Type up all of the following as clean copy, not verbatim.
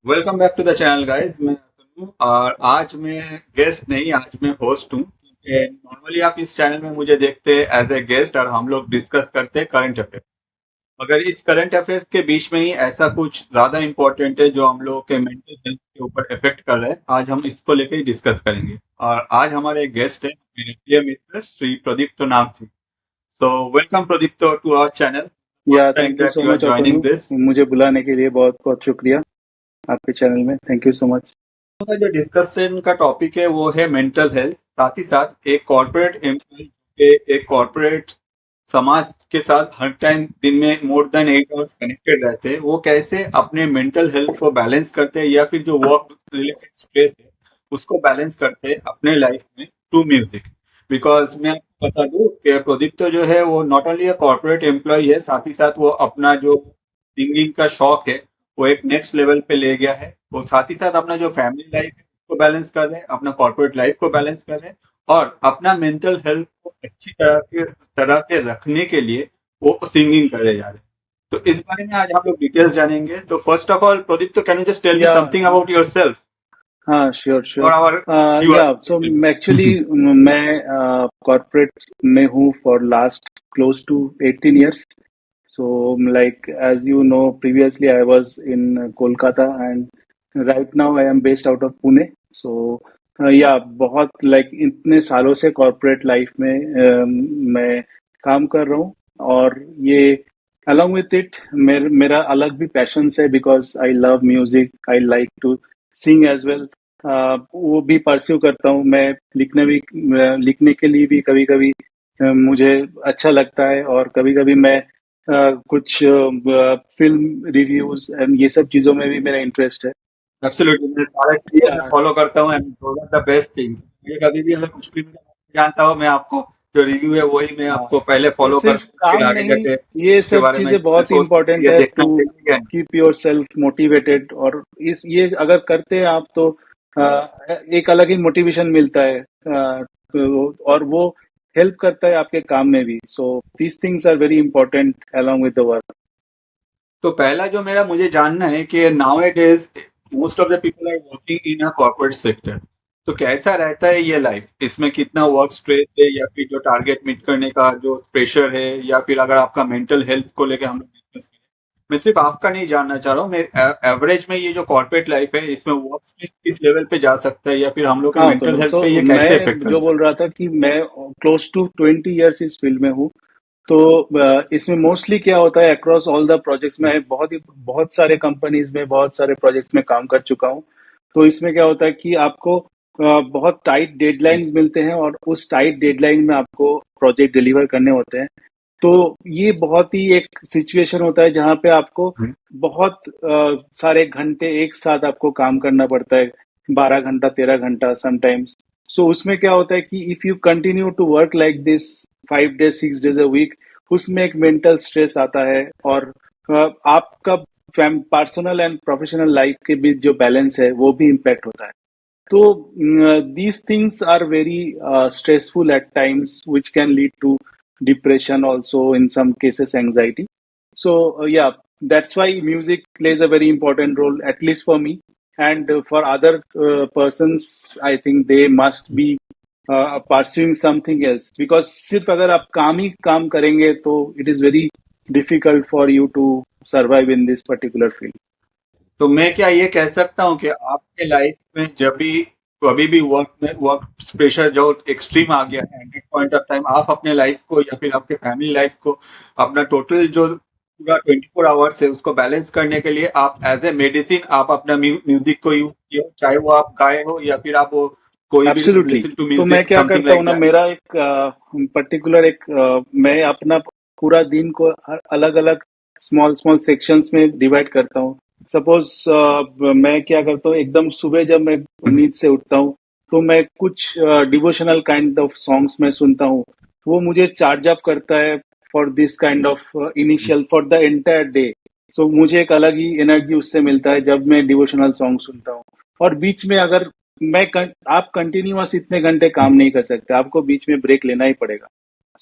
Welcome back to the channel guys. मैं अतुल हूँ और आज मैं गेस्ट नहीं, आज मैं होस्ट हूँ। नॉर्मली आप इस चैनल में मुझे देखते हैं एज ए गेस्ट और हम लोग डिस्कस करते हैं करंट अफेयर। मगर इस करंट अफेयर्स के बीच में ही ऐसा कुछ ज्यादा इंपॉर्टेंट है जो हम लोगों के मेंटल हेल्थ के ऊपर इफेक्ट कर रहा है। आज हम इसको लेकर ही डिस्कस करेंगे और आज हमारे गेस्ट है मेरे प्रिय मित्र Shri Pradipto Nag ji. So welcome Pradipto to our channel. Yeah first time thank you that so you are much joining Atanu. This. मुझे बुलाने के लिए बहुत बहुत शुक्रिया आपके चैनल में। Thank you so much. का जो डिस्कशन का टॉपिक है वो है मेंटल हेल्थ। साथ ही साथ एक कॉर्पोरेट एम्प्लॉय के एक कॉर्पोरेट समाज के साथ हर टाइम दिन में मोर देन 8 आवर्स कनेक्टेड रहते हैं, वो कैसे अपने मेंटल हेल्थ को बैलेंस करते हैं या फिर जो वर्क रिलेटेड स्ट्रेस है उसको बैलेंस करते हैं अपने लाइफ में टू म्यूजिक। बिकॉज मैं आपको बता दूं कि प्रदीप तो जो है वो not only a corporate employee है, साथ ही साथ वो अपना जो सिंगिंग का शौक है वो एक नेक्स्ट लेवल पे ले गया है। वो साथ ही साथ अपना जो फैमिली लाइफ है उसको बैलेंस कर रहे हैं, अपना कॉर्पोरेट लाइफ को बैलेंस कर रहे हैं और अपना मेंटल हेल्थ को अच्छी तरह से रखने के लिए वो सिंगिंग करे जा रहे हैं। तो इस बारे में आज हम लोग डिटेल्स जानेंगे। तो फर्स्ट ऑफ ऑल प्रदीप, तो can you just tell me या समथिंग अबाउट योर सेल्फ हाँ, श्योर श्योर। और आवर या व्यूअर्स। सो एक्चुअली मैं कॉर्पोरेट में हूँ for last close to 18 years. So like as you know, previously I was in Kolkata and right now I am based out of Pune. So yeah, बहुत like इतने सालों से corporate life में मैं काम कर रहा हूँ। और ये along with it मेरा अलग भी पैशंस है because I love music, I like to sing as well. वो भी परस्यू करता हूँ मैं। लिखने के लिए भी कभी कभी मुझे अच्छा लगता है। और कभी कभी मैं कुछ फिल्म रिव्यूज एंड ये सब चीजों में भी मेरा इंटरेस्ट है। एब्सोल्युटली, मैं सारे चीजों में या फॉलो करता हूँ and those are the best thing. ये कभी भी अगर कुछ फिल्म का नाम जानता हूँ, मैं आपको जो रिव्यू है वही मैं हाँ, आपको पहले तो फॉलो सिर्फ करता हूँ, फिर काम आगे नहीं, जाके ये उसके सब बारे में चीजें बहुत सोचता हूँ इम्पोर्टेंट कि ये है देखना टू चाहिए या नहीं। Keep your self motivated. और इस ये अगर करते हैं आप तो एक अलग ही मोटिवेशन मिलता है। और वो हेल्प करता है आपके काम में भी। So these things are very important along with the work. तो पहला जो मेरा मुझे जानना है कि nowadays most of the people are working in a corporate sector. तो कैसा रहता है ये लाइफ, इसमें कितना वर्क स्ट्रेस है या फिर जो टारगेट मीट करने का जो प्रेशर है या फिर अगर आपका मेंटल हेल्थ को लेकर हम लोग डिस्कस करें। मैं सिर्फ आपका नहीं जानना चाह रहा हूँ, मैं एवरेज में ये जो कॉर्पोरेट लाइफ है इसमें वर्क स्ट्रेस किस लेवल पे जा सकता है या फिर हम लोग के हाँ, मेंटल हेल्थ पे तो ये कैसे इफेक्ट मैं कर जो बोल सकता रहा है। था कि मैं क्लोज टू 20 years इस फील्ड में हूँ। तो इसमें मोस्टली क्या होता है, अक्रॉस ऑल द प्रोजेक्ट्स में बहुत सारे कंपनीज में बहुत सारे प्रोजेक्ट्स में काम कर चुका हूँ। तो इसमें क्या होता है कि आपको बहुत टाइट डेडलाइंस मिलते हैं और उस टाइट डेडलाइन में आपको प्रोजेक्ट डिलीवर करने होते हैं। तो ये बहुत ही एक सिचुएशन होता है जहाँ पे आपको बहुत सारे घंटे एक साथ आपको काम करना पड़ता है। 12 घंटा 13 घंटा समटाइम्स। सो उसमें क्या होता है कि if you continue to work like this 5 days 6 days a week, उसमें एक मेंटल स्ट्रेस आता है। और आपका पर्सनल एंड प्रोफेशनल लाइफ के बीच जो बैलेंस है वो भी इम्पैक्ट होता है। तो these things are very stressful at times, which can lead to depression, also in some cases anxiety. So yeah, that's why music plays a very important role, at least for me. And for other persons, I think they must be pursuing something else, because सिर्फ अगर आप काम ही काम करेंगे तो it is very difficult for you to survive in this particular field. तो मैं क्या ये कह सकता हूँ कि आपके लाइफ में जब भी कभी भी वर्क प्रेशर जो एक्सट्रीम आ गया है, at that point of time आप अपने लाइफ को या फिर आपके फैमिली लाइफ को अपना टोटल जो पूरा 24 आवर्स है उसको बैलेंस करने के लिए आप एज ए मेडिसिन आप अपना म्यूजिक को यूज किए हो, चाहे वो आप गाए हो या फिर आप वो कोई भी एब्सोल्युटली। लिसन टू तो मैं म्यूजिक क्या समथिंग करता हूँ लाइक ना, दैट। मेरा एक पर्टिकुलर मैं अपना पूरा दिन को अलग अलग स्मॉल स्मॉल सेक्शंस में डिवाइड करता हूँ। सपोज मैं क्या करता हूँ, एकदम सुबह जब मैं नींद से उठता हूँ तो मैं कुछ डिवोशनल काइंड ऑफ सॉन्ग्स में सुनता हूँ। वो मुझे चार्ज अप करता है for this kind of initial for the entire day. So मुझे एक अलग ही एनर्जी उससे मिलता है जब मैं डिवोशनल सॉन्ग सुनता हूँ। और बीच में अगर आप कंटिन्यूअस इतने घंटे काम नहीं कर सकते, आपको बीच में ब्रेक लेना ही पड़ेगा।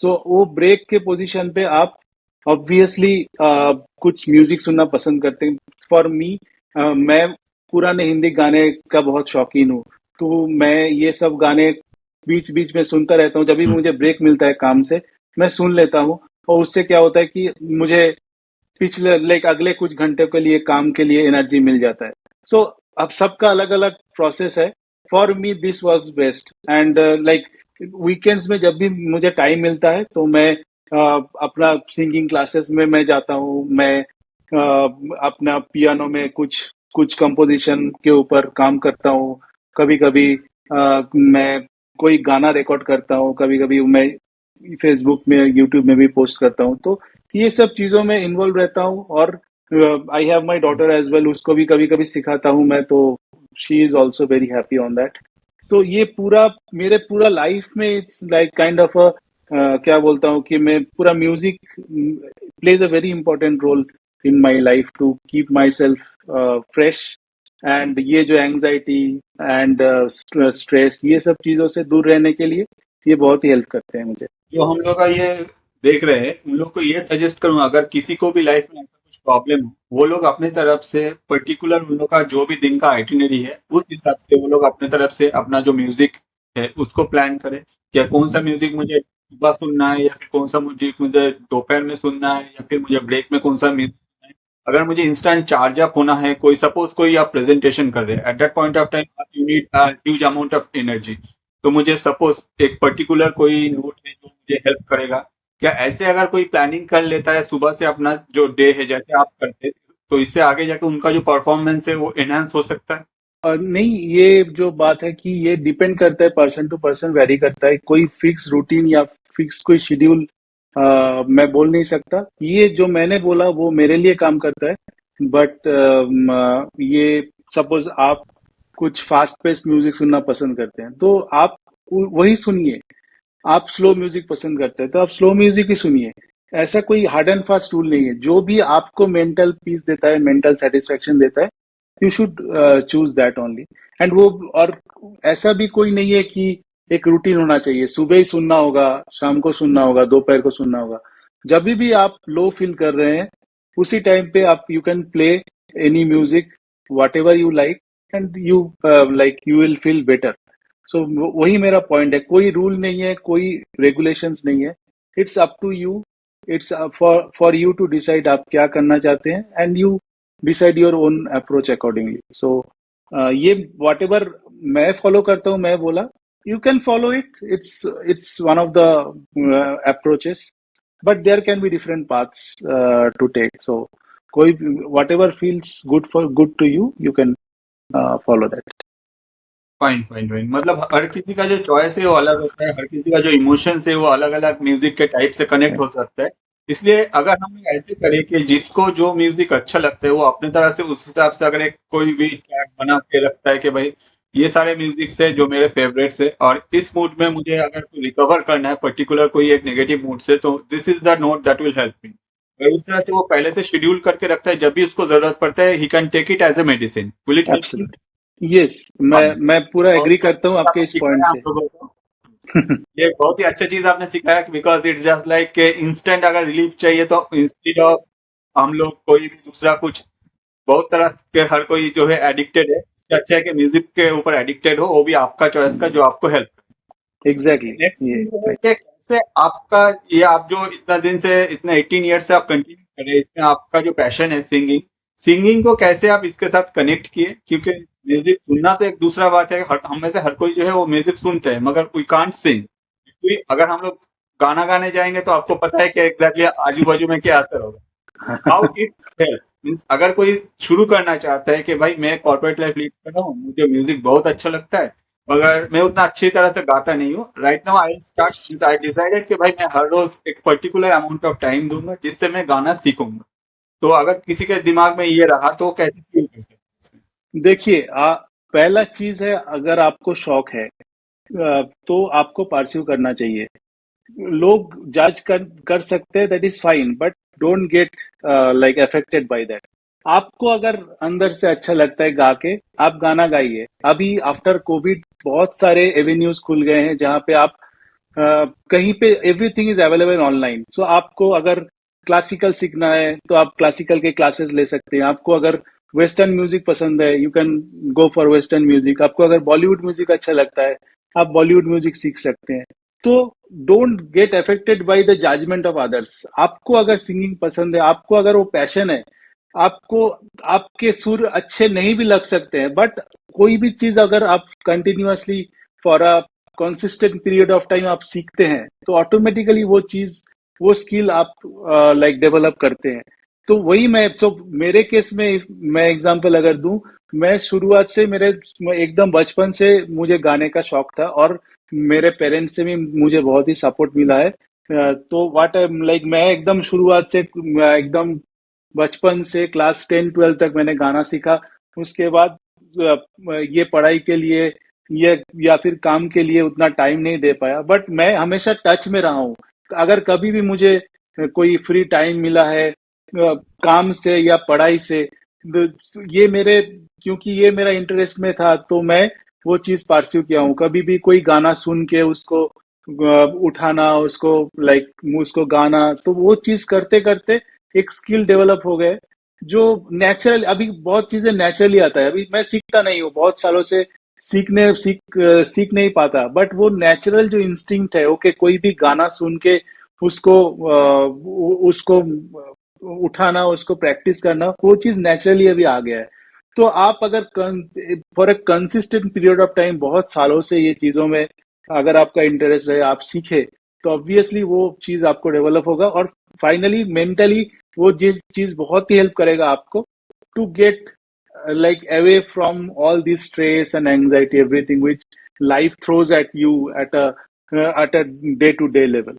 सो वो ब्रेक के पोजीशन पे आप ऑब्वियसली कुछ म्यूजिक सुनना पसंद करते हैं। फॉर मी, मैं पुराने हिंदी गाने का बहुत शौकीन हूँ। तो मैं ये सब गाने बीच बीच में सुनता रहता हूँ। जब भी मुझे ब्रेक मिलता है काम से, मैं सुन लेता हूँ। और उससे क्या होता है कि मुझे पिछले लाइक अगले कुछ घंटे के लिए काम के लिए एनर्जी मिल जाता है। सो अब सबका अलग अलग प्रोसेस है। For me this works best. And like weekends में जब भी मुझे टाइम मिलता है तो मैं अपना सिंगिंग क्लासेस में मैं जाता हूँ। मैं अपना पियानो में कुछ कुछ कंपोजिशन के ऊपर काम करता हूँ। कभी कभी मैं कोई गाना रिकॉर्ड करता हूँ। कभी कभी मैं फेसबुक में यूट्यूब में भी पोस्ट करता हूँ। तो ये सब चीजों में इन्वॉल्व रहता हूँ। और I have my daughter as well, उसको भी कभी कभी सिखाता हूँ मैं। तो she is also very happy on that. तो ये पूरा मेरे पूरा लाइफ में it's like kind of a क्या बोलता हूँ कि मैं पूरा music plays a very important role in my life to keep myself fresh. And ये जो एंजाइटी एंड स्ट्रेस, ये सब चीजों से दूर रहने के लिए ये बहुत ही हेल्प करते हैं मुझे। जो हम लोग का ये देख रहे हैं उन लोग को ये सजेस्ट करूंगा, अगर किसी को भी लाइफ में ऐसा कुछ प्रॉब्लम हो, वो लोग अपने तरफ से पर्टिकुलर उन लोग का जो भी दिन का आइटिनरी है उस हिसाब से वो लोग अपने तरफ से अपना जो म्यूजिक है उसको प्लान करें। क्या कौन सा म्यूजिक मुझे सुबह सुनना है, या फिर कौन सा म्यूजिक मुझे दोपहर में सुनना है, या फिर मुझे ब्रेक में कौन सा म्यूजिक सुनना है। अगर मुझे इंस्टेंट चार्ज अप होना है, कोई सपोज कोई आप प्रेजेंटेशन कर रहे हैं, at that point of time you need huge amount of energy, तो मुझे सपोज एक पर्टिकुलर कोई नोट है जो मुझे हेल्प करेगा। क्या ऐसे अगर कोई प्लानिंग कर लेता है सुबह से अपना जो डे है जैसे आप करते हैं, तो इससे आगे जाके उनका जो परफॉर्मेंस है वो एनहांस हो सकता है। और नहीं, ये जो बात है कि ये डिपेंड करता है, पर्सन टू पर्सन वेरी करता है। कोई फिक्स रूटीन या फिक्स कोई शेड्यूल मैं बोल नहीं सकता। ये जो मैंने बोला वो मेरे लिए काम करता है। बट ये सपोज आप कुछ फास्ट पेस म्यूजिक सुनना पसंद करते हैं तो आप वही सुनिए। आप स्लो म्यूजिक पसंद करते हैं तो आप स्लो म्यूजिक ही सुनिए। ऐसा कोई हार्ड एंड फास्ट रूल नहीं है। जो भी आपको मेंटल पीस देता है, मेंटल सेटिस्फेक्शन देता है, you should choose that only. And वो, और ऐसा भी कोई नहीं है कि एक रूटीन होना चाहिए, सुबह ही सुनना होगा, शाम को सुनना होगा, दोपहर को सुनना होगा। जब भी आप लो फील कर रहे हैं उसी टाइम पे आप you can play any music whatever you like. And you like you will feel better. So वही मेरा पॉइंट है। कोई रूल नहीं है, कोई रेगुलेशंस नहीं है। It's up to you. It's for you to decide आप क्या करना चाहते हैं। And you decide your own approach accordingly. So ये वॉट एवर मैं फॉलो करता हूँ, मैं बोला you can follow it. It's one of the approaches. But there can be different paths to take. So कोई whatever feels good for good to you, you can follow that. Fine fine fine, मतलब हर किसी का जो choice है वो अलग होता है, हर किसी का जो इमोशंस है वो अलग अलग म्यूजिक के टाइप से कनेक्ट हो सकता है। इसलिए अगर हम लोग ऐसे करें कि जिसको जो म्यूजिक अच्छा लगता है वो अपने तरह से उस हिसाब से अगर एक कोई भी ट्रैक बना के रखता है कि भाई ये सारे म्यूजिक है जो मेरे फेवरेट्स है, और इस मूड में मुझे अगर रिकवर करना है पर्टिकुलर कोई एक नेगेटिव मूड से, तो this is the note that will help me. अगर उस तरह से वो पहले से शेड्यूल करके रखता है, जब भी उसको जरूरत पड़ता है he can take it as a medicine, will it help? Absolutely. Yes, मैं पूरा बहुत एग्री ही करता हूँ अच्छा चीज आपके आपने इस पॉइंट सिखाया हम से। लोगों को। ये बहुत ही अच्छा चीज आपने सिखाया, because it's just like instant अगर रिलीफ चाहिए तो इंस्टेड ऑफ हम लोग कोई भी दूसरा कुछ, बहुत तरह के हर कोई जो है एडिक्टेड है, इससे अच्छा है कि म्यूजिक के ऊपर एडिक्टेड हो, वो भी आपका चॉइस का जो आपको हेल्प। एग्जैक्टली नेक्स्ट ये चीज है राइट। कि कैसे आपका, ये आप जो इतना दिन से इतना 18 ईयर से आप कंटिन्यू कर रहे हैं, इसमें आपका जो पैशन है सिंगिंग, सिंगिंग को कैसे आप इसके साथ कनेक्ट किए? क्योंकि म्यूजिक सुनना तो एक दूसरा बात है, हम में से हर कोई जो है वो म्यूजिक सुनते हैं मगर वी कांट सिंग। अगर हम लोग गाना गाने जाएंगे तो आपको पता है कि एग्जैक्टली आजू बाजू में क्या असर होगा। हाउ इट हेल्प मीन्स, अगर कोई शुरू करना चाहता है कि भाई मैं कॉर्पोरेट लाइफ लीड कर रहा हूँ, मुझे म्यूजिक बहुत अच्छा लगता है मगर मैं उतना अच्छी तरह से गाता नहीं हूँ, right now I start I decided कि भाई मैं हर रोज एक पर्टिकुलर अमाउंट ऑफ टाइम दूंगा जिससे मैं गाना सीखूंगा। तो अगर किसी के दिमाग में ये रहा तो वो कैसे फील कर सकते देखिए, पहला चीज है, अगर आपको शौक है तो आपको परस्यू करना चाहिए। लोग जज कर सकते हैं, that is fine, but don't get like affected by that. आपको अगर अंदर से अच्छा लगता है गा के, आप गाना गाइए। अभी आफ्टर कोविड बहुत सारे एवेन्यूज खुल गए हैं जहाँ पे आप कहीं पे एवरीथिंग इज अवेलेबल ऑनलाइन। सो आपको अगर क्लासिकल सीखना है तो आप क्लासिकल के क्लासेस ले सकते हैं। आपको अगर वेस्टर्न म्यूजिक पसंद है, you can go for western music. आपको अगर बॉलीवुड म्यूजिक अच्छा लगता है, आप बॉलीवुड म्यूजिक सीख सकते हैं। तो don't get affected by the judgement of others. आपको अगर सिंगिंग पसंद है, आपको अगर वो पैशन है, आपको आपके सुर अच्छे नहीं भी लग सकते हैं, बट कोई भी चीज अगर आप continuously for a consistent period of time आप सीखते हैं, तो ऑटोमेटिकली वो चीज, वो स्किल आप लाइक डेवलप करते हैं। तो वही मैं, सो मेरे केस में मैं एग्जांपल अगर दूं, मैं शुरुआत से मेरे एकदम बचपन से मुझे गाने का शौक था, और मेरे पेरेंट्स से भी मुझे बहुत ही सपोर्ट मिला है। तो व्हाट लाइक मैं एकदम शुरुआत से एकदम बचपन से क्लास 10-12 तक मैंने गाना सीखा। उसके बाद ये पढ़ाई के लिए, ये या फिर काम के लिए उतना टाइम नहीं दे पाया, बट मैं हमेशा टच में रहा हूँ। अगर कभी भी मुझे कोई फ्री टाइम मिला है काम से या पढ़ाई से, ये मेरे, क्योंकि ये मेरा इंटरेस्ट में था, तो मैं वो चीज परस्यू किया हूँ। कभी भी कोई गाना सुन के उसको उठाना, उसको लाइक उसको गाना, तो वो चीज करते करते एक स्किल डेवलप हो गए, जो नेचुरल, अभी बहुत चीजें नेचुरली आता है। अभी मैं सीखता नहीं हूँ बहुत सालों से, सीख नहीं पाता, बट वो नेचुरल जो इंस्टिंक्ट है, ओके, कोई भी गाना सुन के उसको उसको उठाना, उसको प्रैक्टिस करना, वो चीज नेचुरली अभी आ गया है। तो आप अगर for a consistent period of time, बहुत सालों से ये चीजों में अगर आपका इंटरेस्ट रहे, आप सीखे, तो ऑब्वियसली वो चीज आपको डेवलप होगा, और फाइनली मेंटली वो जिस चीज बहुत ही हेल्प करेगा आपको to get like away from all this stress and anxiety, everything which life throws at you at a day to day level.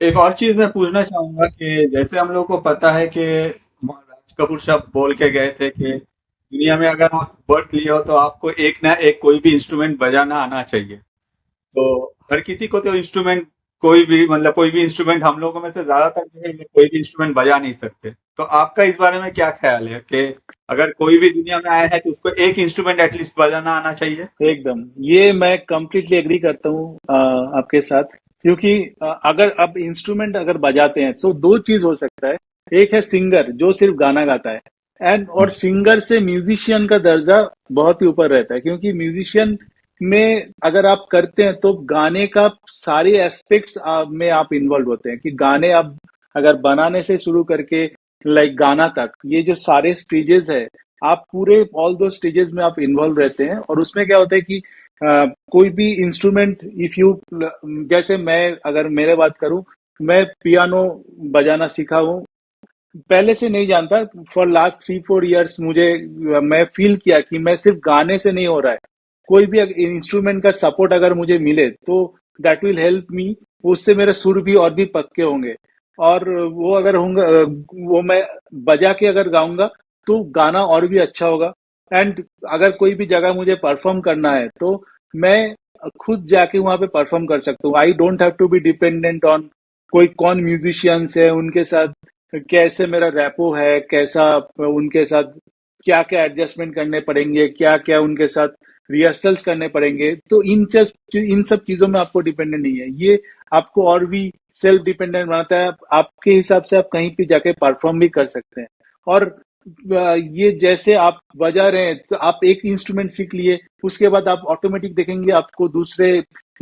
एक और चीज मैं पूछना चाहूंगा कि जैसे हम लोग को पता है कि राज कपूर साहब बोल के गए थे कि दुनिया में अगर आप बर्थ लिए हो तो आपको एक ना एक कोई भी इंस्ट्रूमेंट बजाना आना चाहिए। तो हर किसी को तो इंस्ट्रूमेंट, कोई भी मतलब कोई भी इंस्ट्रूमेंट, हम लोगों में से ज्यादातर जो है कोई भी इंस्ट्रूमेंट बजा नहीं सकते। तो आपका इस बारे में क्या ख्याल है कि अगर कोई भी दुनिया में आया है तो उसको एक इंस्ट्रूमेंट एटलीस्ट बजाना आना चाहिए? एकदम, ये मैं कंप्लीटली एग्री करता हूँ आपके साथ। क्योंकि अगर अब इंस्ट्रूमेंट अगर बजाते हैं, तो दो चीज हो सकता है। एक है सिंगर जो सिर्फ गाना गाता है, एंड और सिंगर से म्यूजिशियन का दर्जा बहुत ही ऊपर रहता है। क्योंकि म्यूजिशियन में अगर आप करते हैं, तो गाने का सारे एस्पेक्ट्स में आप इन्वॉल्व होते हैं। कि गाने आप अगर बनाने से शुरू करके लाइक गाना तक, ये जो सारे स्टेजेस है, आप पूरे ऑल दो स्टेजेस में आप इन्वॉल्व रहते हैं। और उसमें क्या होता है कि कोई भी इंस्ट्रूमेंट, इफ यू, जैसे मैं अगर मेरे बात करूं, मैं पियानो बजाना सीखा हूँ, पहले से नहीं जानता। फॉर लास्ट 3-4 इयर्स मुझे, मैं फील किया कि मैं सिर्फ गाने से नहीं हो रहा है, कोई भी इंस्ट्रूमेंट का सपोर्ट अगर मुझे मिले, तो दैट विल हेल्प मी, उससे मेरे सुर भी और भी पक्के होंगे। और वो अगर होंगे, वो मैं बजा के अगर गाऊंगा, तो गाना और भी अच्छा होगा। एंड अगर कोई भी जगह मुझे परफॉर्म करना है, तो मैं खुद जाके वहां पे परफॉर्म कर सकता हूँ। I don't have to be dependent on कोई कौन म्यूजिशियंस है, उनके साथ कैसे मेरा रैपो है, कैसा उनके साथ क्या क्या एडजस्टमेंट करने पड़ेंगे, क्या क्या उनके साथ रिहर्सल्स करने पड़ेंगे। तो इन सब चीजों में आपको डिपेंडेंट नहीं है। ये आपको और भी सेल्फ डिपेंडेंट बनाता है। आपके हिसाब से आप कहीं भी जाके परफॉर्म भी कर सकते हैं। और ये जैसे आप बजा रहे हैं, तो आप एक इंस्ट्रूमेंट सीख लिए, उसके बाद आप ऑटोमेटिक देखेंगे आपको दूसरे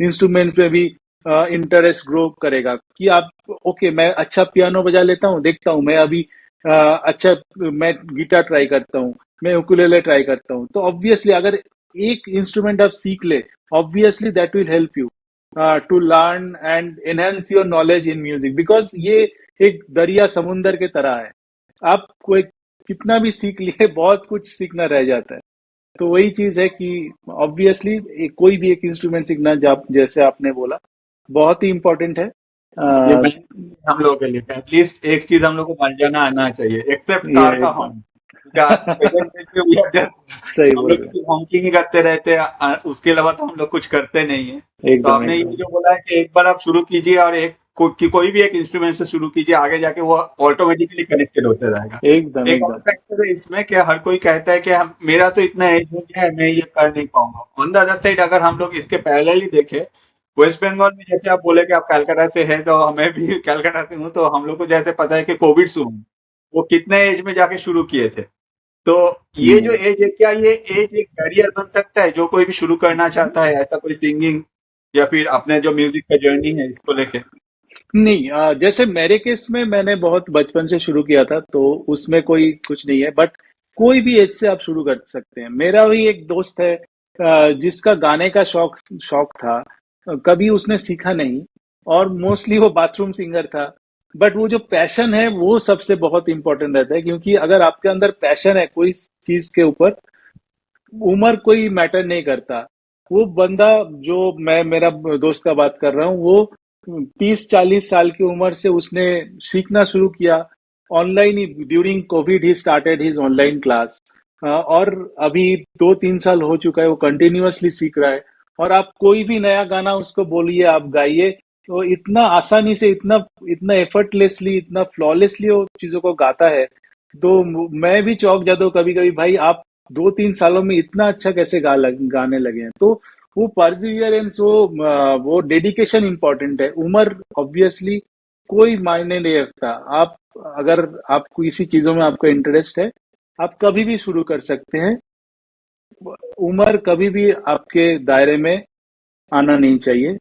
इंस्ट्रूमेंट पे भी इंटरेस्ट ग्रो करेगा। कि आप, ओके, मैं अच्छा पियानो बजा लेता हूँ, देखता हूँ मैं अभी अच्छा, मैं गिटार ट्राई करता हूँ, मैं उकुलेले ट्राई करता हूँ। तो ऑब्वियसली अगर एक इंस्ट्रूमेंट आप सीख ले, obviously that will help you to learn and enhance your knowledge in music. Because ये एक दरिया समुंदर के तरह है। आप कोई कितना भी सीख लिए, बहुत कुछ सीखना रह जाता है। तो वही चीज है कि ऑब्वियसली कोई भी एक इंस्ट्रूमेंट सीखना, जैसे आपने बोला, बहुत ही इम्पोर्टेंट है। ये मैं हम लोगों के लिए एटलीस्ट एक चीज हम लोग को बजाना आना चाहिए, एक्सेप्ट ये कार का एकदम हॉर्न। क्योंकि आज के प्रेजेंट डेज में we are सही हम बोल लोग रहे सिर्फ हॉकिंग ही करते रहते हैं, उसके अलावा तो हम लोग कुछ करते नहीं है। हैं। तो एकदम आपने ये एकदम जो बोला है कि एक बार आप शुरू कीजिए और कोई भी एक इंस्ट्रूमेंट से शुरू कीजिए, आगे जाके वो ऑटोमेटिकली कनेक्टेड होते रहेगा। एकदम एक और एकदम फैक्टर है इसमें कि हर कोई कहता है कि मेरा तो इतना एज हो गया है, मैं ये कर नहीं पाऊंगा। ऑन द अदर साइड अगर हम लोग इसके पैरेलल ही देखें, वेस्ट बंगाल में जैसे आप बोले कि आप कलकत्ता से हैं, तो मैं भी कलकत्ता से हूँ, तो हम लोग को जैसे पता है कि कोविड शुरू हुआ। वो कितने एज में जाके शुरू किए थे। तो ये जो हम्म। एज है, क्या ये एज एक बैरियर बन सकता है जो कोई भी शुरू करना चाहता है, ऐसा कोई सिंगिंग या फिर अपने जो म्यूजिक का जर्नी है इसको लेके? नहीं, जैसे मेरे केस में मैंने बहुत बचपन से शुरू किया था, तो उसमें कोई कुछ नहीं है, बट कोई भी एज से आप शुरू कर सकते हैं। मेरा भी एक दोस्त है, जिसका गाने का शौक शौक था। कभी उसने सीखा नहीं, और मोस्टली वो बाथरूम सिंगर था। बट वो जो पैशन है वो सबसे बहुत इंपॉर्टेंट रहता है, क्योंकि अगर आपके अंदर पैशन है कोई चीज के ऊपर, उम्र कोई मैटर नहीं करता। वो बंदा, जो मैं मेरा दोस्त का बात कर रहा हूँ, वो 30-40 साल की उम्र से उसने सीखना शुरू किया। Online he, during Covid he started his online class. और अभी 2-3 साल हो चुका है, वो कंटिन्यूअसली सीख रहा है। और आप कोई भी नया गाना उसको बोलिए, आप गाइए, तो इतना आसानी से, इतना इतना एफर्टलेसली, इतना फ्लॉलेसली वो चीजों को गाता है। तो मैं भी चौंक जाता हूँ कभी कभी, भाई आप 2-3 सालों में इतना अच्छा कैसे गाने लगे हैं। तो वो परसिवियरेंस, वो डेडिकेशन इंपॉर्टेंट है। उम्र ऑब्वियसली कोई मायने नहीं रखता। आप, अगर आपको इसी चीजों में आपको इंटरेस्ट है, आप कभी भी शुरू कर सकते हैं। उम्र कभी भी आपके दायरे में आना नहीं चाहिए।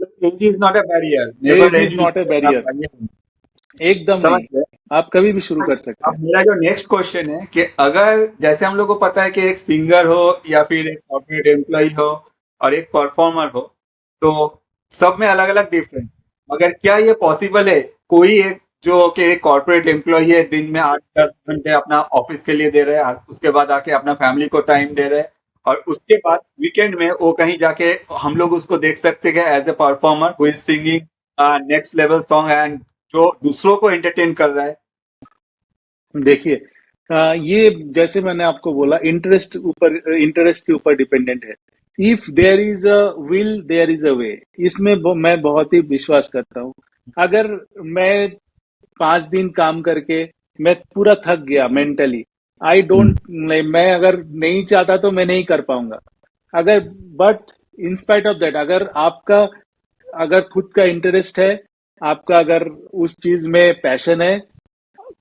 Age is not a barrier, never age is age is not a barrier, barrier. एकदम समझ नहीं। गए? आप कभी भी शुरू कर सकते अब हैं। मेरा जो नेक्स्ट क्वेश्चन है कि अगर जैसे हम लोग को पता है कि एक सिंगर हो या फिर एक कॉर्पोरेट एम्प्लॉय हो और एक परफॉर्मर हो, तो सब में अलग अलग डिफरेंस, मगर क्या ये पॉसिबल है कोई एक जो कि एक कॉर्पोरेट एम्प्लॉय है, दिन में 8-10 घंटे अपना ऑफिस के लिए दे रहे हैं, उसके बाद आके अपना फैमिली को टाइम दे रहे हैं, और उसके बाद वीकेंड में वो कहीं जाके हम लोग उसको देख सकते हैं as a performer who is singing next level song and जो दूसरों को एंटरटेन कर रहा है? देखिए, ये जैसे मैंने आपको बोला, इंटरेस्ट के ऊपर डिपेंडेंट है। If there is a will, there is a way. इसमें मैं बहुत ही विश्वास करता हूँ। अगर मैं 5 दिन काम करके मैं पूरा थक गया मेंटली, आई डोंट, मैं अगर नहीं चाहता तो मैं नहीं कर पाऊंगा। अगर, but in spite of that, अगर आपका, अगर खुद का इंटरेस्ट है, आपका अगर उस चीज में पैशन है,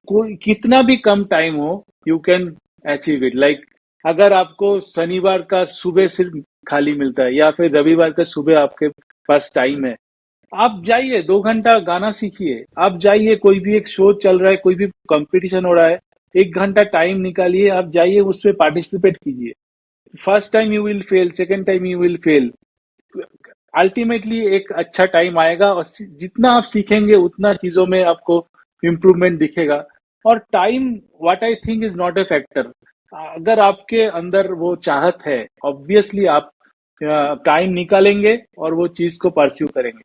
कोई कितना भी कम टाइम हो, you can achieve it. Like, अगर आपको शनिवार का सुबह सिर्फ खाली मिलता है, या फिर रविवार का सुबह आपके पास टाइम है, आप जाइए, 2 घंटा गाना सीखिए। आप जाइए, कोई भी एक शो चल रहा है, कोई भी कंपटीशन हो रहा है, 1 घंटा टाइम निकालिए, आप जाइए, उसमें पार्टिसिपेट कीजिए। First time you will fail, second time you will fail, ultimately एक अच्छा टाइम आएगा, और जितना आप सीखेंगे उतना चीजों में आपको इम्प्रूवमेंट दिखेगा। और time, what I think, is not A factor. अगर आपके अंदर वो चाहत है, ऑब्वियसली आप टाइम निकालेंगे और वो चीज को परस्यू करेंगे।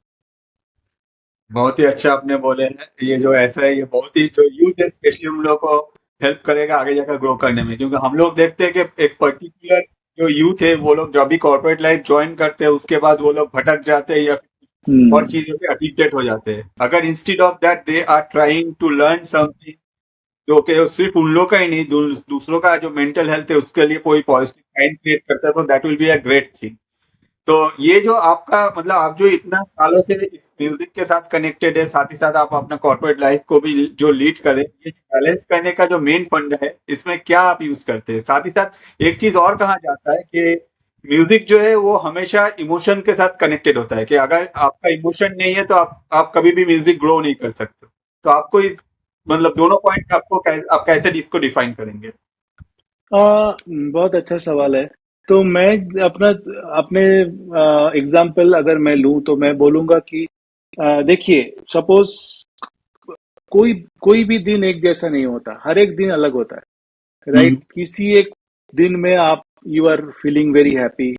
बहुत ही अच्छा आपने बोले हैं। ये जो ऐसा है, ये बहुत ही जो यूथ है स्पेशली उन लोगों को हेल्प करेगा आगे जाकर ग्रो करने में, क्योंकि हम लोग देखते हैं कि एक पर्टिकुलर जो यूथ है वो लोग जब भी कॉर्पोरेट लाइफ ज्वाइन करते हैं उसके बाद वो लोग भटक जाते हैं या और हम्म। चीजों से एडिक्टेड हो जाते हैं। अगर instead of that they are trying to learn something जो कि सिर्फ उन लोग का ही नहीं, दूसरों का जो मेंटल हेल्थ है उसके लिए कोई पॉजिटिव साइन क्रिएट करता है, तो that will be a great thing. तो ये जो आपका मतलब आप जो इतना सालों से इस म्यूजिक के साथ कनेक्टेड है, साथ ही साथ आप अपना कॉर्पोरेट लाइफ को भी जो लीड करें, ये बैलेंस करने का जो मेन फंड है इसमें क्या आप यूज करते हैं? साथ ही साथ एक चीज और कहा जाता है कि म्यूजिक जो है वो हमेशा इमोशन के साथ कनेक्टेड होता है, कि अगर आपका इमोशन नहीं है तो आप कभी भी म्यूजिक ग्रो नहीं कर सकते। तो आपको इस मतलब दोनों पॉइंट आपको आप कैसे इसको डिफाइन करेंगे? बहुत अच्छा सवाल है। तो मैं अपना, अपने एग्जाम्पल अगर मैं लूं, तो मैं बोलूंगा कि देखिए, सपोज कोई कोई भी दिन एक जैसा नहीं होता, हर एक दिन अलग होता है, हम्म। राइट? किसी एक दिन में आप, you are feeling very happy.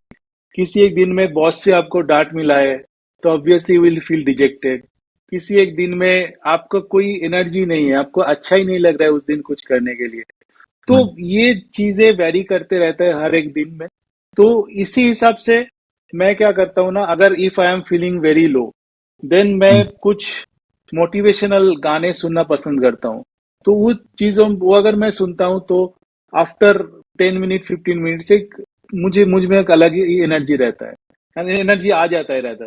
किसी एक दिन में बॉस से आपको डांट मिला है, तो ऑब्वियसली विल फील डिजेक्टेड। किसी एक दिन में आपको कोई एनर्जी नहीं है, आपको अच्छा ही नहीं लग रहा है उस दिन कुछ करने के लिए। तो हम्म। ये चीजें वेरी करते रहते हैं हर एक दिन में। तो इसी हिसाब से मैं क्या करता हूँ ना, अगर if I am feeling very low, then मैं हम्म। कुछ मोटिवेशनल गाने सुनना पसंद करता हूँ। तो वो चीजों, वो अगर मैं सुनता हूँ, तो आफ्टर 10 मिनट, 15 मिनट से मुझे मुझ में एक अलग ही एनर्जी रहता है, एनर्जी आ जाता है रहता।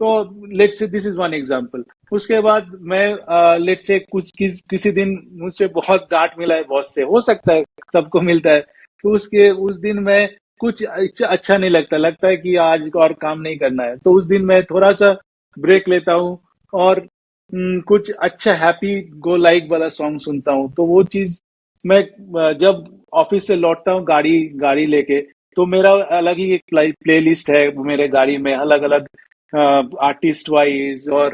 तो let's say this is one example. उसके बाद मैं लेट्स से किसी दिन मुझसे बहुत डांट मिला है बॉस से, हो सकता है सबको मिलता है, तो उसके उस दिन मैं कुछ अच्छा नहीं लगता, लगता है कि आज और काम नहीं करना है, तो उस दिन मैं थोड़ा सा ब्रेक लेता हूँ और कुछ अच्छा हैप्पी गो लाइक वाला सॉन्ग सुनता हूँ। तो वो चीज मैं जब ऑफिस से लौटता हूँ गाड़ी गाड़ी लेके, तो मेरा अलग ही एक प्ले लिस्ट है मेरे गाड़ी में, अलग अलग आर्टिस्ट वाइज और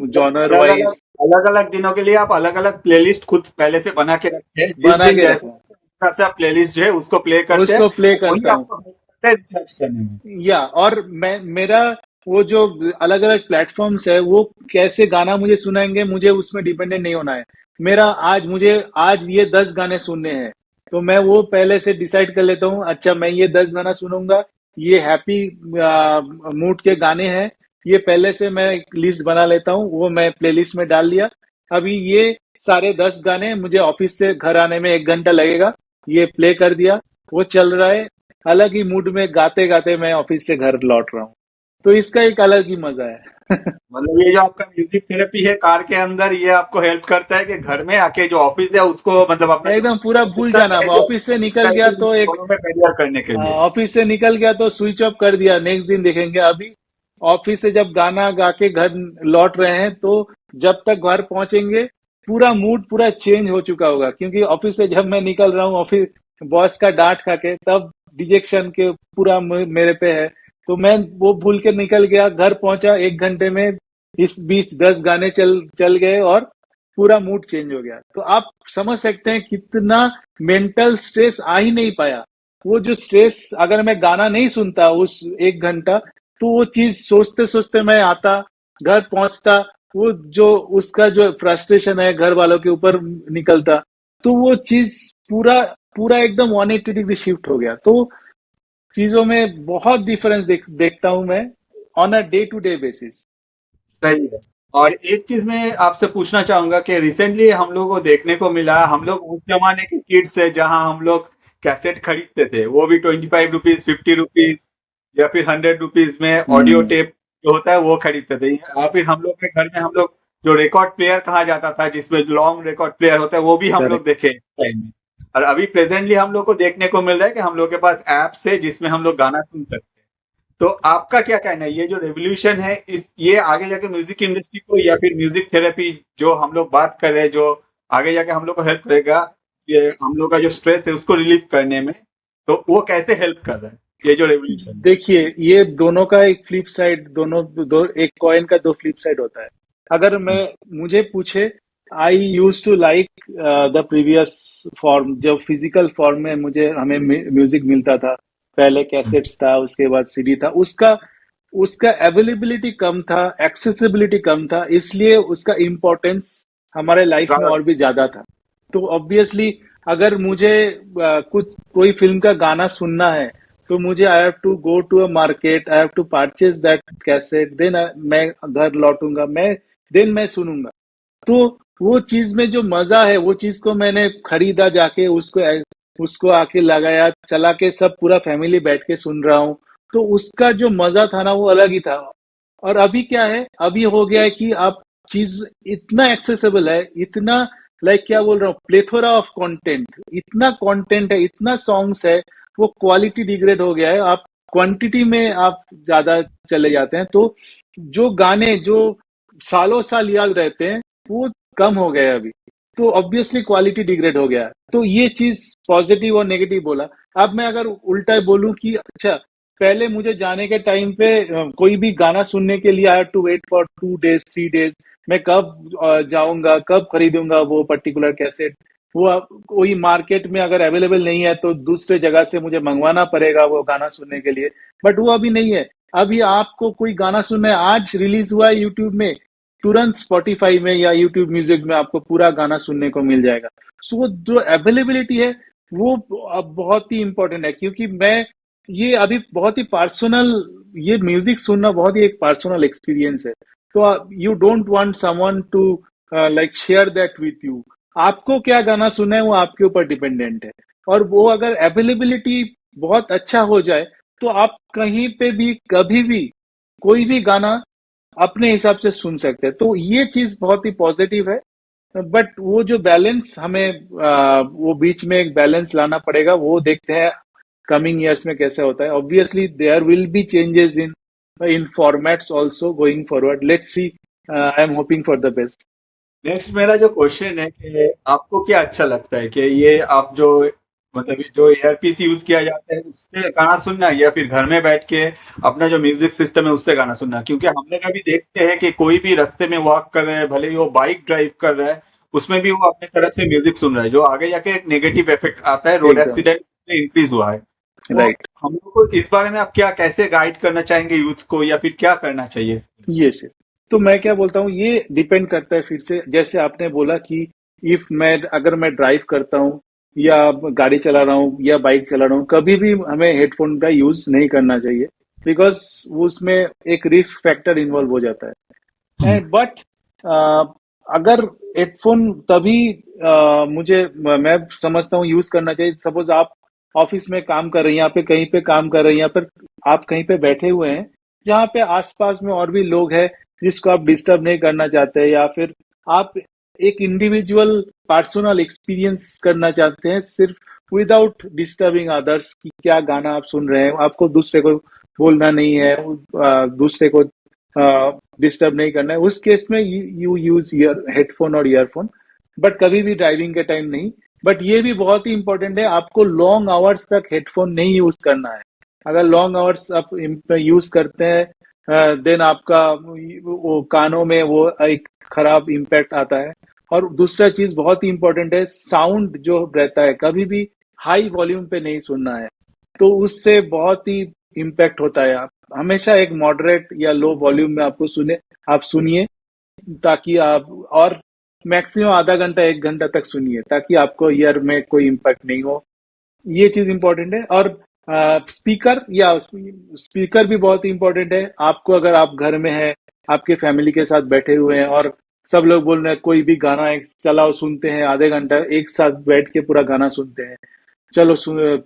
जॉनर अलग अलग वाइज अलग अलग दिनों के लिए आप अलग अलग प्लेलिस्ट खुद पहले से बना के रखते हैं, जिस बना दिन के जैसे रखा हिसाब से आप प्लेलिस्ट जो है उसको प्ले हूँ, करते हैं, उसको प्ले और वही करता हूँ। आपको हेल्प करता है रिसर्च करने में। या और मैं मेरा वो जो अलग अलग प्लेटफॉर्म्स है वो कैसे गाना मुझे सुनाएंगे, मुझे उसमें डिपेंडेंट नहीं होना है। मेरा आज ये 10 गाने सुनने हैं, तो मैं वो पहले से डिसाइड कर लेता हूँ, अच्छा मैं ये 10 गाना सुनूंगा, ये हैप्पी मूड के गाने हैं, ये पहले से मैं एक लिस्ट बना लेता हूँ, वो मैं प्लेलिस्ट में डाल लिया। अभी ये सारे 10 गाने मुझे ऑफिस से घर आने में 1 घंटा लगेगा, ये प्ले कर दिया, वो चल रहा है, अलग ही मूड में गाते गाते मैं ऑफिस से घर लौट रहा हूँ। तो इसका एक अलग ही मजा है। मतलब ये जो आपका म्यूजिक थेरेपी है कार के अंदर, ये आपको हेल्प करता है कि घर में आके जो ऑफिस है उसको, मतलब अपना जो एकदम पूरा भूल प्रोफेशनल जाना, है जो ऑफिस से निकल गया सोसाइटी तो एक दोनों में बैरियर करने के लिए। ऑफिस से निकल गया तो स्विच ऑफ कर दिया, नेक्स्ट दिन देखेंगे। अभी ऑफिस से जब गाना गा के घर लौट रहे हैं, तो जब तक घर पहुंचेंगे पूरा मूड पूरा चेंज हो चुका होगा, क्योंकि ऑफिस से जब मैं निकल रहा हूँ ऑफिस बॉस का डांट खा के, तब डिजेक्शन के पूरा मेरे पे है। तो मैं वो भूल के निकल गया, घर पहुंचा 1 घंटे में, इस बीच 10 गाने चल चल गए और पूरा मूड चेंज हो गया। तो आप समझ सकते हैं कितना मेंटल स्ट्रेस आ ही नहीं पाया। वो जो स्ट्रेस, अगर मैं गाना नहीं सुनता उस 1 घंटा, तो वो चीज सोचते सोचते मैं आता, घर पहुंचता, वो जो उसका जो फ्रस्ट्रेशन है घर वालों के ऊपर निकलता, तो वो चीज पूरा पूरा एकदम 180 डिग्री शिफ्ट हो गया। तो चीजों में बहुत डिफरेंस देखता हूं मैं on a day to day basis. सही है। और एक चीज मैं आपसे पूछना चाहूंगा कि रिसेंटली हम लोग को देखने को मिला, हम लोग उस जमाने के किड्स है जहां हम लोग कैसेट खरीदते थे, वो भी 25 रुपीज, 50 रुपीज या फिर 100 रुपीज में ऑडियो हम्म। टेप जो होता है वो खरीदते थे। या फिर हम लोग के घर में हम लोग जो रिकॉर्ड प्लेयर कहा जाता था, जिसमें लॉन्ग रिकॉर्ड प्लेयर होता है, वो भी हम लोग करेक्ट। देखे टाइम में। और अभी प्रेजेंटली हम लोग को देखने को मिल रहा है कि हम लोग के पास ऐप्स है जिसमें हम लोग गाना सुन सकते हैं। तो आपका क्या कहना है, ये जो रेवोल्यूशन है, इस ये आगे जाके म्यूजिक इंडस्ट्री को या फिर म्यूजिक थेरेपी जो हम लोग बात कर रहे हैं, जो आगे जाके हम लोग को हेल्प करेगा, ये हम लोग का जो स्ट्रेस है उसको रिलीव करने में, तो वो कैसे हेल्प कर रहा है ये जो रेवोल्यूशन है? देखिए, ये दोनों का एक फ्लिप साइड, दोनों दो एक कॉइन का दो फ्लिप साइड होता है। अगर मैं मुझे पूछे, I use to like the previous form, जब फिजिकल फॉर्म में मुझे हमें म्यूजिक मिलता था, पहले कैसेट्स था, उसके बाद सीडी था, उसका उसका अवेलेबिलिटी कम था, एक्सेसिबिलिटी कम था, इसलिए उसका इम्पोर्टेंस हमारे लाइफ में ज्यादा। और भी ज्यादा था। तो ऑब्वियसली अगर मुझे कुछ कोई फिल्म का गाना सुनना है, तो मुझे I have to go to a market, I have to purchase that cassette, then मैं घर लौटूंगा, मैं देन मैं सुनूंगा। तो वो चीज में जो मजा है, वो चीज को मैंने खरीदा जाके, उसको आके लगाया, चला के सब पूरा फैमिली बैठ के सुन रहा हूँ, तो उसका जो मजा था ना वो अलग ही था। और अभी क्या है, अभी हो गया है कि आप चीज इतना एक्सेसिबल है, इतना लाइक क्या बोल रहा हूँ, प्लेथोरा ऑफ कंटेंट, इतना कंटेंट है, इतना सॉन्ग्स है, वो क्वालिटी डिग्रेड हो गया है, आप क्वांटिटी में आप ज्यादा चले जाते हैं। तो जो गाने जो सालों साल याद रहते हैं, वो कम हो गए अभी। तो ऑब्वियसली क्वालिटी डिग्रेड हो गया। तो ये चीज पॉजिटिव और नेगेटिव बोला। अब मैं अगर उल्टा बोलूं कि अच्छा, पहले मुझे जाने के टाइम पे कोई भी गाना सुनने के लिए I have to wait for 2 days 3 days, मैं कब जाऊंगा, कब खरीदूंगा वो पर्टिकुलर कैसेट, वो कोई मार्केट में अगर अवेलेबल नहीं है तो दूसरे जगह से मुझे मंगवाना पड़ेगा वो गाना सुनने के लिए। बट वो अभी नहीं है। अभी आपको कोई गाना सुनना है, आज रिलीज हुआ है यूट्यूब में, तुरंत स्पॉटिफाई में या यूट्यूब म्यूजिक में आपको पूरा गाना सुनने को मिल जाएगा। सो वो जो अवेलेबिलिटी है, वो अब बहुत ही इंपॉर्टेंट है, क्योंकि मैं ये अभी बहुत ही पर्सनल, ये म्यूजिक सुनना बहुत ही एक पर्सनल एक्सपीरियंस है। तो you don't want someone to like share that with you. आपको क्या गाना सुनना है वो आपके ऊपर डिपेंडेंट है। और वो अगर अवेलेबिलिटी बहुत अच्छा हो जाए, तो आप कहीं पे भी कभी भी कोई भी गाना अपने हिसाब से सुन सकते हैं। तो ये चीज बहुत ही पॉजिटिव है। बट वो जो बैलेंस हमें वो बीच में एक बैलेंस लाना पड़ेगा, वो देखते हैं कमिंग ईयर्स में कैसे होता है। Obviously there will be changes in formats also going forward. Let's see, I am hoping for the best. Next मेरा जो क्वेश्चन है कि आपको क्या अच्छा लगता है कि ये आप जो मतलब ये जो ईयरपीस यूज किया जाता है उससे गाना सुनना या फिर घर में बैठ के अपना जो म्यूजिक सिस्टम है उससे गाना सुनना, क्योंकि हम लोग अभी देखते हैं कि कोई भी रास्ते में वॉक कर रहा है, भले ही वो बाइक ड्राइव कर रहा है, उसमें भी वो अपने तरफ से म्यूजिक सुन रहा है, जो आगे जाके एक नेगेटिव इफेक्ट आता है। रोड एकदम एक्सीडेंट में इंक्रीज हुआ है। तो राइट। हम लोग को इस बारे में आप क्या कैसे गाइड करना चाहेंगे यूथ को, या फिर क्या करना चाहिए? ये से तो मैं क्या बोलता हूँ, ये डिपेंड करता है फिर से, जैसे आपने बोला कि इफ मैं अगर मैं ड्राइव करता हूँ या गाड़ी चला रहा हूँ या बाइक चला रहा हूँ, कभी भी हमें हेडफोन का यूज नहीं करना चाहिए, बिकॉज उसमें एक रिस्क फैक्टर इन्वॉल्व हो जाता है। एंड बट अगर हेडफोन तभी मुझे मैं समझता हूँ यूज करना चाहिए, सपोज आप ऑफिस में काम कर रहे हैं, यहाँ पे कहीं पे काम कर रहे हैं, या फिर आप कहीं पे बैठे हुए हैं जहाँ पे आसपास में और भी लोग हैं जिसको आप डिस्टर्ब नहीं करना चाहते, या फिर आप एक इंडिविजुअल पर्सनल एक्सपीरियंस करना चाहते हैं सिर्फ विदाउट डिस्टर्बिंग अदर्स, कि क्या गाना आप सुन रहे हैं, आपको दूसरे को बोलना नहीं है, दूसरे को डिस्टर्ब नहीं करना है, उस केस में यू यूज ईयर हेडफोन और ईयरफोन, बट कभी भी ड्राइविंग के टाइम नहीं। बट ये भी बहुत ही इंपॉर्टेंट है, आपको लॉन्ग आवर्स तक हेडफोन नहीं यूज करना है। अगर लॉन्ग आवर्स आप यूज करते हैं देन आपका वो कानों में वो एक खराब इम्पैक्ट आता है। और दूसरा चीज बहुत ही इंपॉर्टेंट है, साउंड जो रहता है कभी भी हाई वॉल्यूम पे नहीं सुनना है, तो उससे बहुत ही इम्पैक्ट होता है। आप हमेशा एक मॉडरेट या लो वॉल्यूम में आपको सुने आप सुनिए, ताकि आप और मैक्सिमम आधा घंटा 1 घंटा तक सुनिए, ताकि आपको ईयर में कोई इम्पैक्ट नहीं हो। ये चीज इंपॉर्टेंट है। और स्पीकर या स्पीकर भी बहुत इंपॉर्टेंट है। आपको अगर आप घर में है, आपके फैमिली के साथ बैठे हुए हैं और सब लोग बोल रहे हैं कोई भी गाना एक चलाओ, सुनते हैं, आधे घंटा एक साथ बैठ के पूरा गाना सुनते हैं, चलो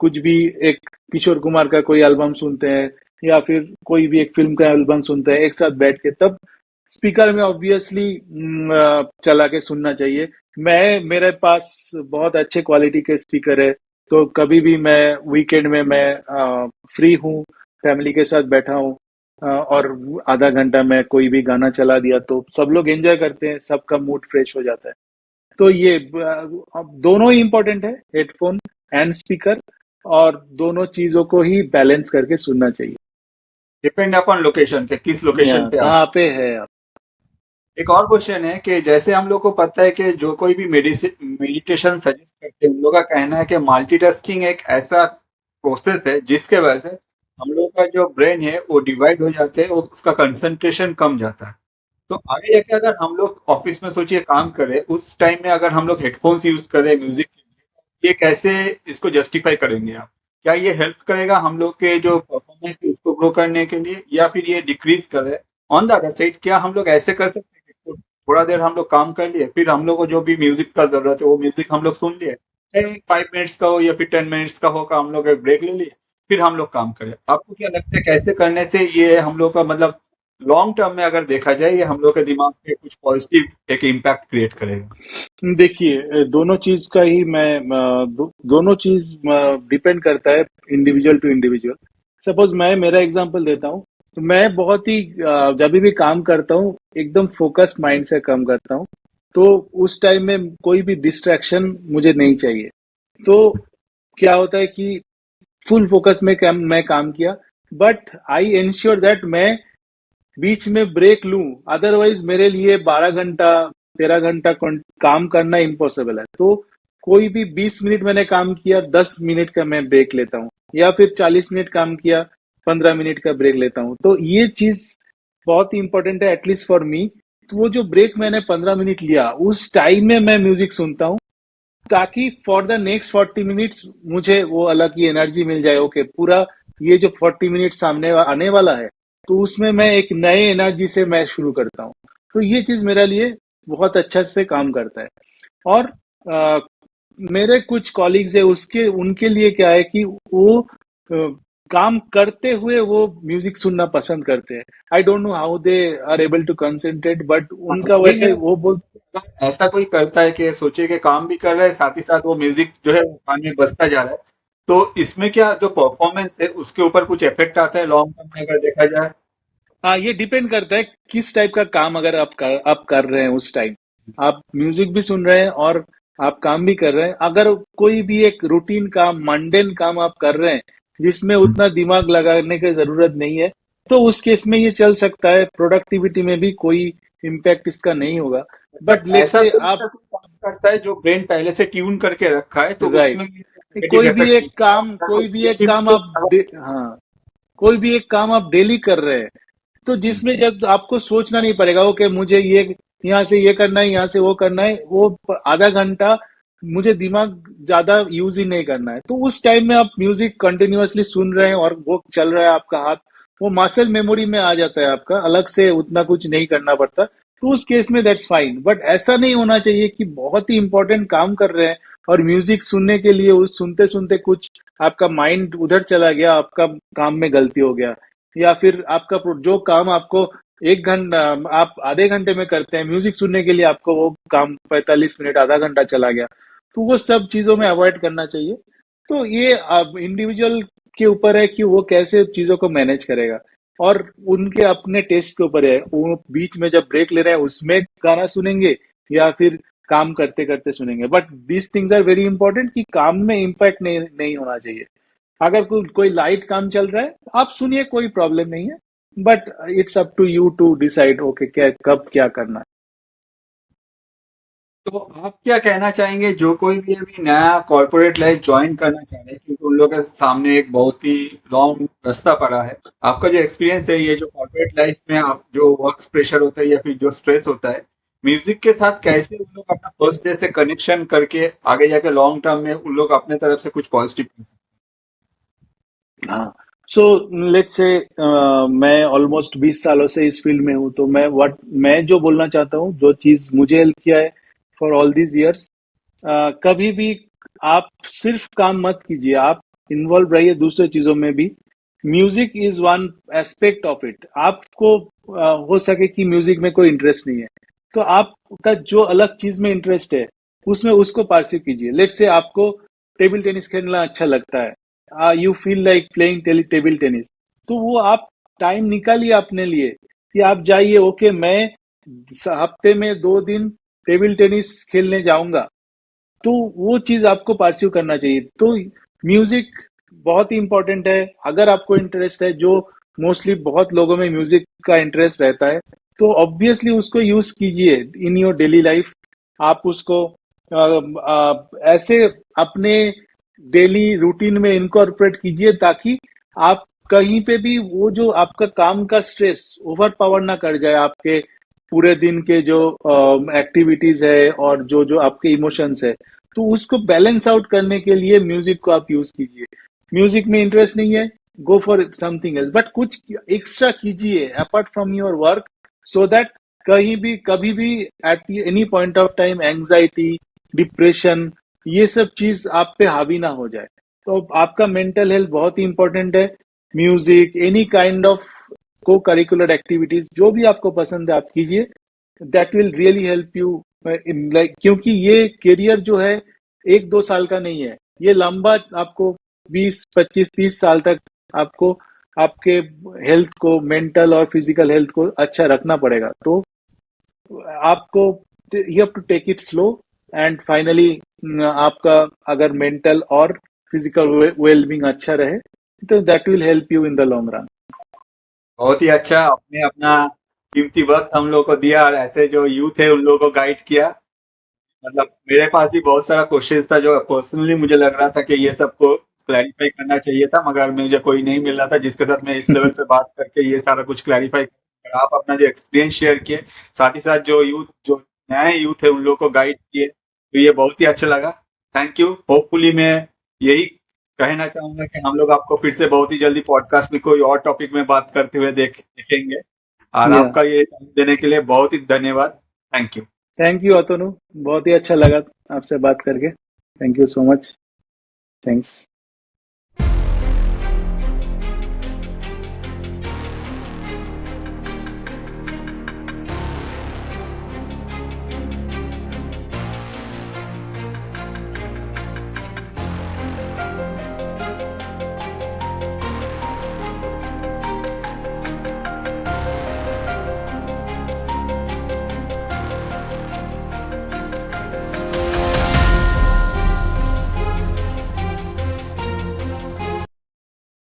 कुछ भी एक किशोर कुमार का कोई एल्बम सुनते हैं या फिर कोई भी एक फिल्म का एल्बम सुनते हैं एक साथ बैठ के, तब स्पीकर में ऑब्वियसली चला के सुनना चाहिए। मैं मेरे पास बहुत अच्छे क्वालिटी के स्पीकर है, तो कभी भी मैं वीकेंड में मैं फ्री हूँ, फैमिली के साथ बैठा हूँ, और आधा घंटा मैं कोई भी गाना चला दिया तो सब लोग एंजॉय करते हैं, सबका मूड फ्रेश हो जाता है। तो ये अब दोनों ही इम्पोर्टेंट है, हेडफोन एंड स्पीकर, और दोनों चीजों को ही बैलेंस करके सुनना चाहिए। डिपेंड अपॉन लोकेशन के किस या लोकेशन पे आप। कहाँ पे है आप। एक और क्वेश्चन है कि जैसे हम लोग को पता है कि जो कोई भी मेडिटेशन सजेस्ट करते हैं, उन लोग का कहना है कि मल्टीटास्किंग एक ऐसा प्रोसेस है जिसके वजह से हम लोग का जो ब्रेन है वो डिवाइड हो जाते हैं, और उसका कंसंट्रेशन कम जाता है। तो आगे जाके अगर हम लोग ऑफिस में सोचिए काम करें, उस टाइम में अगर हम लोग हेडफोन्स यूज करें म्यूजिक के लिए, ये कैसे इसको जस्टिफाई करेंगे आप? क्या ये हेल्प करेगा हम लोग के जो परफॉर्मेंस है उसको ग्रो करने के लिए, या फिर ये डिक्रीज करे? ऑन द अदर साइड, क्या हम लोग ऐसे कर सकते हैं कि थोड़ा देर हम लोग काम कर लिए, फिर हम लोग को जो भी म्यूजिक का जरूरत है वो म्यूजिक हम लोग सुन लिए, चाहे 5 मिनट्स का हो या फिर 10 मिनट्स का हो, का हम लोग एक ब्रेक ले लिए, फिर हम लोग काम करें? आपको क्या लगता है कैसे करने से ये हम लोग का मतलब लॉन्ग टर्म में अगर देखा जाए ये हम लोग के दिमाग पे कुछ पॉजिटिव एक इम्पैक्ट क्रिएट करेगा? देखिए, दोनों चीज का ही मैं दोनों चीज डिपेंड करता है इंडिविजुअल टू इंडिविजुअल। सपोज मैं मेरा एग्जांपल देता हूँ, तो मैं बहुत ही जब भी काम करता हूँ एकदम फोकस्ड माइंड से काम करता हूँ, तो उस टाइम में कोई भी डिस्ट्रैक्शन मुझे नहीं चाहिए। तो क्या होता है कि फुल फोकस में मैं काम किया, बट आई इंश्योर दैट मैं बीच में ब्रेक लूं, अदरवाइज मेरे लिए 12 घंटा 13 घंटा काम करना इम्पॉसिबल है। तो कोई भी 20 मिनट मैंने काम किया, 10 मिनट का मैं ब्रेक लेता हूँ, या फिर 40 मिनट काम किया, 15 मिनट का ब्रेक लेता हूँ। तो ये चीज बहुत ही इंपॉर्टेंट है एटलीस्ट फॉर मी। तो वो जो ब्रेक मैंने 15 मिनट लिया, उस टाइम में मैं म्यूजिक सुनता हूँ, ताकि फॉर द नेक्स्ट 40 मिनट्स मुझे वो अलग ही एनर्जी मिल जाए। ओके, पूरा ये जो 40 मिनट सामने आने वाला है, तो उसमें मैं एक नए एनर्जी से मैं शुरू करता हूँ। तो ये चीज मेरे लिए बहुत अच्छा से काम करता है। और अ, मेरे कुछ कॉलीग्स है, उसके उनके लिए क्या है कि वो काम करते हुए वो म्यूजिक सुनना पसंद करते हैं। I don't know how they are able to concentrate, but हाँ, उनका वही वैसे मेरा वो बोल। अगर ऐसा कोई करता है कि सोचिए कि काम भी कर रहा है साथ ही साथ वो म्यूजिक जो है वो कान में बजता जा रहा है, तो इसमें क्या जो परफॉर्मेंस है उसके ऊपर कुछ इफेक्ट आता है लॉन्ग टर्म में अगर देखा जाए? हाँ, ये डिपेंड करता है किस टाइप का काम अगर आप कर रहे हैं उस टाइम। आप म्यूजिक भी सुन रहे हैं और आप काम भी कर रहे हैं। अगर कोई भी एक रूटीन काम, मंडेन काम आप कर रहे हैं जिसमें उतना दिमाग लगाने की जरूरत नहीं है, तो उस केस में ये चल सकता है, प्रोडक्टिविटी में भी कोई इम्पैक्ट इसका नहीं होगा। मतलब बट लेट्स ऐसा से कोई आप। अगर कोई काम करता है जो ब्रेन पहले से ट्यून करके रखा है तो राइट। उसमें नेगेटिव इफेक्ट नहीं पड़ता, अगर वो काम क्रिएटिविटी हाँ, कोई भी एक काम आप डेली कर रहे हैं, तो जिसमें जब आपको सोचना नहीं पड़ेगा ओके मुझे ये यहाँ से ये करना है, यहाँ से वो करना है, वो आधा घंटा मुझे दिमाग ज्यादा यूज ही नहीं करना है, तो उस टाइम में आप म्यूजिक कंटिन्यूअसली सुन रहे हैं और वो चल रहा है आपका हाथ, वो मसल मेमोरी में आ जाता है आपका, अलग से उतना कुछ नहीं करना पड़ता। तो उस केस में दैट्स फाइन, बट ऐसा नहीं होना चाहिए कि बहुत ही इंपॉर्टेंट काम कर रहे हैं और म्यूजिक सुनने के लिए उस सुनते सुनते कुछ आपका माइंड उधर चला गया, आपका काम में गलती हो गया, या फिर आपका जो काम आपको 1 घंटा आप आधे घंटे में करते हैं, म्यूजिक सुनने के लिए आपको वो काम 45 मिनट आधा घंटा चला गया। तो वो सब चीजों में अवॉइड करना चाहिए। तो ये अब इंडिविजुअल के ऊपर है कि वो कैसे चीजों को मैनेज करेगा, और उनके अपने टेस्ट के ऊपर है, वो बीच में जब ब्रेक ले रहे हैं उसमें गाना सुनेंगे या फिर काम करते करते सुनेंगे। But these things are very important कि काम में इम्पैक्ट नहीं होना चाहिए। अगर कोई लाइट काम चल रहा है आप सुनिए, कोई प्रॉब्लम नहीं है, but it's up to you to decide okay क्या कब क्या करना तो आप क्या कहना चाहेंगे जो कोई भी अभी नया कॉर्पोरेट लाइफ ज्वाइन करना चाह रहे हैं, क्योंकि उन लोगों के सामने एक बहुत ही लॉन्ग रास्ता पड़ा है। आपका जो एक्सपीरियंस है ये जो कॉर्पोरेट लाइफ में आप जो वर्क प्रेशर होता है या फिर जो स्ट्रेस होता है, म्यूजिक के साथ कैसे उन लोग अपना फर्स्ट डे से कनेक्शन करके आगे जाके लॉन्ग टर्म में उन लोग अपने तरफ से कुछ पॉजिटिव कर सकते है। हाँ, सो लेट्स से मैं ऑलमोस्ट 20 सालों से इस फील्ड में हूँ, तो मैं जो बोलना चाहता हूँ, जो चीज मुझे हेल्प किया है फॉर ऑल दीज इयर्स, कभी भी आप सिर्फ काम मत कीजिए, आप इन्वॉल्व रहिए दूसरे चीजों में भी। Music is one aspect of it. आपको हो सके कि म्यूजिक में कोई इंटरेस्ट नहीं है, तो आपका जो अलग चीज में इंटरेस्ट है उसमें उसको पार्सिव कीजिए। लेट्स से आपको टेबल टेनिस खेलना अच्छा लगता है, you feel like playing table tennis, तो वो आप टाइम निकालिए अपने लिए कि आप जाइए, ओके मैं हफ्ते में 2 दिन टेबल टेनिस खेलने जाऊंगा। तो वो चीज आपको परस्यू करना चाहिए। तो म्यूजिक बहुत ही इंपॉर्टेंट है, अगर आपको इंटरेस्ट है, जो मोस्टली बहुत लोगों में म्यूजिक का इंटरेस्ट रहता है, तो ऑब्वियसली उसको यूज कीजिए इन योर डेली लाइफ। आप उसको ऐसे अपने डेली रूटीन में इनकॉर्पोरेट कीजिए, ताकि आप कहीं पे भी वो जो आपका काम का स्ट्रेस ओवर पावर ना कर जाए आपके पूरे दिन के जो एक्टिविटीज है और जो जो आपके इमोशंस है। तो उसको बैलेंस आउट करने के लिए म्यूजिक को आप यूज कीजिए। म्यूजिक में इंटरेस्ट नहीं है, go for something else, but कुछ एक्स्ट्रा कीजिए apart from your work, so that कहीं भी कभी भी at any point of time anxiety, depression, ये सब चीज आप पे हावी ना हो जाए। तो आपका मेंटल हेल्थ बहुत ही इंपॉर्टेंट है। म्यूजिक, एनी काइंड ऑफ को करिकुलर एक्टिविटीज जो भी आपको पसंद है आप कीजिए, that will really help you. Like क्योंकि ये करियर जो है 1-2 साल का नहीं है, ये लंबा आपको 20-25-30 साल तक आपको आपके हेल्थ को, मेंटल और फिजिकल हेल्थ को अच्छा रखना पड़ेगा। तो आपको you have to take it slow, and finally आपका अगर मेंटल और फिजिकल वेलबींग अच्छा रहे, तो that will help you in the long run. बहुत ही अच्छा आपने अपना कीमती वक्त हम लोग को दिया और ऐसे जो यूथ है उन लोगों को गाइड किया। मतलब मेरे पास भी बहुत सारा क्वेश्चंस था जो पर्सनली मुझे लग रहा था कि ये सबको क्लैरिफाई करना चाहिए था, मगर मुझे कोई नहीं मिल रहा था जिसके साथ मैं इस लेवल पे बात करके ये सारा कुछ क्लैरिफाई। आप अपना जो एक्सपीरियंस शेयर किए, साथ ही साथ जो यूथ जो नए यूथ है उन लोगों को गाइड किए, तो ये बहुत ही अच्छा लगा। Thank you. होपफुली मैं यही कहना चाहूंगा कि हम लोग आपको फिर से बहुत ही जल्दी पॉडकास्ट में कोई और टॉपिक में बात करते हुए देखेंगे। और या, आपका ये टाइम देने के लिए बहुत ही धन्यवाद। Thank you. थैंक यू अतनु, बहुत ही अच्छा लगा आपसे बात करके। Thank you so much. Thanks.